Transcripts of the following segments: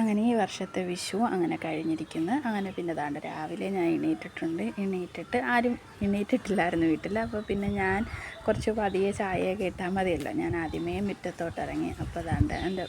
അങ്ങനെ ഈ വർഷത്തെ വിഷു അങ്ങനെ കഴിഞ്ഞിരിക്കുന്നു. അങ്ങനെ പിന്നെ ദാണ്ട് രാവിലെ ഞാൻ എണീറ്റിട്ട് ആരും എണീറ്റിട്ടില്ലായിരുന്നു വീട്ടിൽ. അപ്പോൾ പിന്നെ ഞാൻ കുറച്ച് പതിയെ ചായയൊക്കെ ഇട്ടാൽ മതിയല്ലോ, ഞാൻ ആദ്യമേ മുറ്റത്തോട്ട് ഇറങ്ങി. അപ്പോൾ ദാണ്ട് എൻ്റെ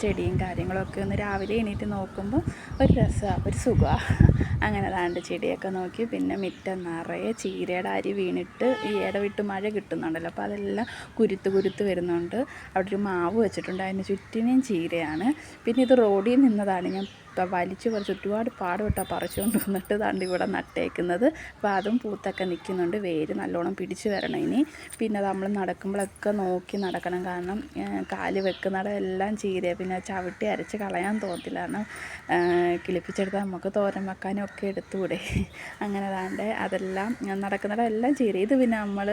ചെടിയും കാര്യങ്ങളൊക്കെ ഒന്ന് രാവിലെ എണീറ്റ് നോക്കുമ്പോൾ ഒരു രസമാണ്, ഒരു സുഖമാണ്. അങ്ങനെ ദാണ്ട് ചെടിയൊക്കെ നോക്കി. പിന്നെ മുറ്റം നിറയെ ചീരയുടെ അരി വീണിട്ട് ഈ ഇടവിട്ട് മഴ കിട്ടുന്നുണ്ടല്ലോ, അപ്പോൾ അതെല്ലാം കുരുത്ത് വരുന്നുണ്ട്. അവിടെ ഒരു മാവ് വെച്ചിട്ടുണ്ട്, അതിന് ചുറ്റിനും ചീരയാണ്. പിന്നെ ഇത് റോഡിൽ നിന്നതാണ്, ഞാൻ വലിച്ചു പറിച്ച് ഒരുപാട് പാടുപെട്ടാണ് പറിച്ചുകൊണ്ട് വന്നിട്ട് ദാണ്ട് ഇവിടെ നട്ടേക്കുന്നത്. അപ്പോൾ അതും പൂത്തൊക്കെ നിൽക്കുന്നുണ്ട്, വേര് നല്ലോണം പിടിച്ച് വരണം ഇനി. പിന്നെ നമ്മൾ നടക്കുമ്പോഴൊക്കെ നോക്കി നടക്കണം, കാരണം കാല് വെക്കുന്നിടം എല്ലാം ചീര, പിന്നെ ചവിട്ടി അരച്ച് കളയാൻ തോന്നത്തില്ല, കാരണം കിളിപ്പിച്ചെടുത്താൽ നമുക്ക് തോരൻ വെക്കാനും ഒക്കെ എടുത്തുകൂടെ. അങ്ങനെ ദാണ്ട് അതെല്ലാം നടക്കുന്നിടം എല്ലാം ചീര. ഇത് പിന്നെ നമ്മൾ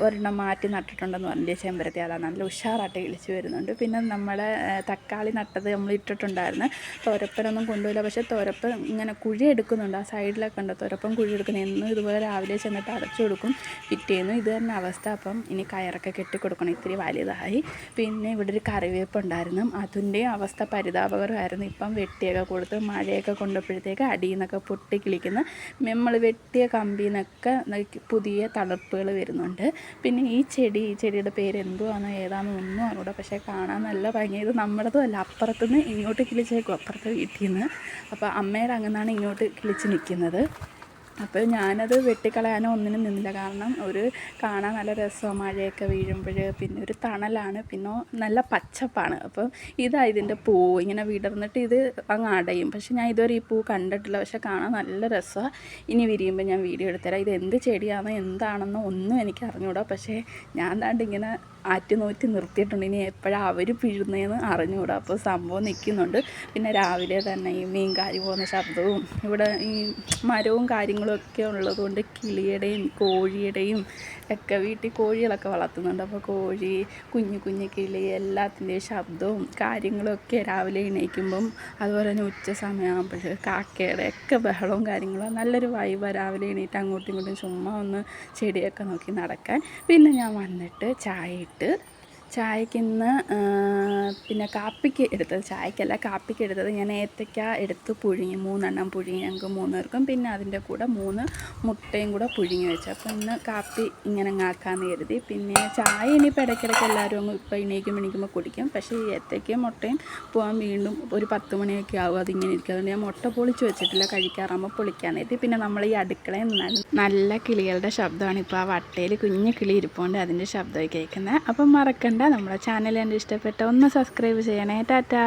ഒരെണ്ണം മാറ്റി നട്ടിട്ടുണ്ടെന്ന് പറഞ്ഞില്ലേ, ചെമ്പരത്തി, അതാണ് നല്ല ഉഷാറായിട്ട് കിളിച്ച് വരുന്നുണ്ട്. പിന്നെ നമ്മളെ തക്കാളി നട്ടത് നമ്മൾ ഇട്ടിട്ടുണ്ടായിരുന്നു, തുരപ്പനൊന്നും കൊണ്ടുപോയില്ല. പക്ഷേ തുരപ്പൻ ഇങ്ങനെ കുഴി എടുക്കുന്നുണ്ട്, ആ സൈഡിലൊക്കെ ഉണ്ട് തുരപ്പൻ കുഴി എടുക്കുന്നത്. എന്നും ഇതുപോലെ രാവിലെ ചെന്നിട്ട് അടച്ചു കൊടുക്കും, പിറ്റേന്നും ഇത് തന്നെ അവസ്ഥ. അപ്പം ഇനി കയറൊക്കെ കെട്ടിക്കൊടുക്കണം, ഇത്തിരി വലുതായി. പിന്നെ ഇവിടെ ഒരു കറിവേപ്പ് ഉണ്ടായിരുന്നു, അതിൻ്റെയും അവസ്ഥ പരിതാപകരമായിരുന്നു. ഇപ്പം വെട്ടിയൊക്കെ കൊടുത്ത് മഴയൊക്കെ കൊണ്ടപ്പോഴത്തേക്ക് അടിയിൽ നിന്നൊക്കെ പൊട്ടി കിളിക്കുന്ന, നമ്മൾ വെട്ടിയ കമ്പിയിൽ നിന്നൊക്കെ പുതിയ തളിർപ്പുകൾ വരുന്നുണ്ട്. പിന്നെ ഈ ചെടിയുടെ പേര് എന്തുവാണോ ഏതാണെന്നോ ഒന്നും അറിഞ്ഞൂടാ, പക്ഷേ കാണാൻ നല്ല ഭംഗി. ഇത് നമ്മുടേതും അല്ല, അപ്പുറത്തുനിന്ന് ഇങ്ങോട്ട് കിളിച്ചേക്കും, അപ്പുറത്തെ വീട്ടിൽ നിന്ന്. അപ്പോൾ അമ്മയുടെ അങ്ങനെയാണ് ഇങ്ങോട്ട് കിളിച്ച് നിൽക്കുന്നത്. അപ്പോൾ ഞാനത് വെട്ടിക്കളയാനോ ഒന്നിനും നിന്നില്ല, കാരണം ഒരു കാണാൻ നല്ല രസമാണ് മഴയൊക്കെ വീഴുമ്പോൾ. പിന്നെ ഒരു തണലാണ്, പിന്നെ നല്ല പച്ചപ്പാണ്. അപ്പം ഇതിൻ്റെ പൂ ഇങ്ങനെ വിടർന്നിട്ട് ഇത് അങ്ങ് അടയും. പക്ഷെ ഞാൻ ഇതുവരെ ഈ പൂ കണ്ടിട്ടില്ല, പക്ഷെ കാണാൻ നല്ല രസമാണ്. ഇനി വിരിയുമ്പോൾ ഞാൻ വീഡിയോ എടുത്തുതരാം. ഇത് എന്ത് ചെടിയാണോ എന്താണെന്നോ ഒന്നും എനിക്ക് അറിഞ്ഞുകൂടാ, പക്ഷേ ഞാൻ ദാണ്ട് ഇങ്ങനെ ആറ്റുനോറ്റി നിർത്തിയിട്ടുണ്ട്. ഇനി എപ്പോഴാണ് അവർ പിഴുന്നതെന്ന് അറിഞ്ഞുകൂടാ. അപ്പോൾ സംഭവം നിൽക്കുന്നുണ്ട്. പിന്നെ രാവിലെ തന്നെ ഈ മീൻകാരി പോകുന്ന ശബ്ദവും ഇവിടെ ഈ മരവും കാര്യങ്ങളും ഒക്കെ ഉള്ളതുകൊണ്ട് കിളിയുടെയും കോഴിയുടെയും ഒക്കെ, വീട്ടിൽ കോഴികളൊക്കെ വളർത്തുന്നുണ്ട്, അപ്പോൾ കോഴി, കുഞ്ഞു കിളി എല്ലാത്തിൻ്റെയും ശബ്ദവും കാര്യങ്ങളൊക്കെ രാവിലെ എണീക്കുമ്പം, അതുപോലെ തന്നെ ഉച്ച സമയമാകുമ്പോൾ കാക്കയുടെ ഒക്കെ ബഹളവും കാര്യങ്ങളും. നല്ലൊരു വൈബാണ് രാവിലെ എണീറ്റ് അങ്ങോട്ടും ഇങ്ങോട്ടും ചുമ്മാ ഒന്ന് ചെടിയൊക്കെ നോക്കി നടക്കാൻ. പിന്നെ ഞാൻ വന്നിട്ട് ചായക്ക് ഇന്ന് പിന്നെ കാപ്പിക്ക് എടുത്തത്, ചായക്കല്ല കാപ്പിക്ക് എടുത്തത്, ഞാൻ ഏത്തയ്ക്ക എടുത്ത് പുഴുങ്ങി 3 എണ്ണം പുഴുങ്ങി ഞങ്ങൾക്ക് 3 പേർക്കും. പിന്നെ അതിൻ്റെ കൂടെ 3 മുട്ടയും കൂടെ പുഴുങ്ങി വെച്ചു. അപ്പോൾ ഇന്ന് കാപ്പി ഇങ്ങനെ ആക്കാമെന്ന് കരുതി. പിന്നെ ചായ ഇനിയിപ്പോൾ ഇടയ്ക്കിടയ്ക്ക് എല്ലാവരും അങ്ങ് ഇപ്പോൾ എണീക്കുമ്പോൾ കുടിക്കും. പക്ഷേ ഈ ഏത്തയ്ക്കയും മുട്ടയും പോകാൻ വീണ്ടും ഒരു 10 മണിയൊക്കെ ആകും അതിങ്ങനെ ഇരിക്കും. അതുകൊണ്ട് ഞാൻ മുട്ട പൊളിച്ച് വെച്ചിട്ടില്ല, കഴിക്കാറാകുമ്പോൾ പൊളിക്കാൻ കരുതി. പിന്നെ നമ്മൾ ഈ അടുക്കളയിൽ നല്ല കിളികളുടെ ശബ്ദമാണ്, ഇപ്പോൾ ആ വട്ടയിൽ കുഞ്ഞു കിളി ഇരിപ്പുണ്ട്, അതിൻ്റെ ശബ്ദമൊക്കെ കേൾക്കുന്നത്. അപ്പം മറക്കണ്ട, നമ്മുടെ ചാനൽ എൻ്റെ ഇഷ്ടപ്പെട്ട ഒന്ന് സബ്സ്ക്രൈബ് ചെയ്യണേ. ടാറ്റാ.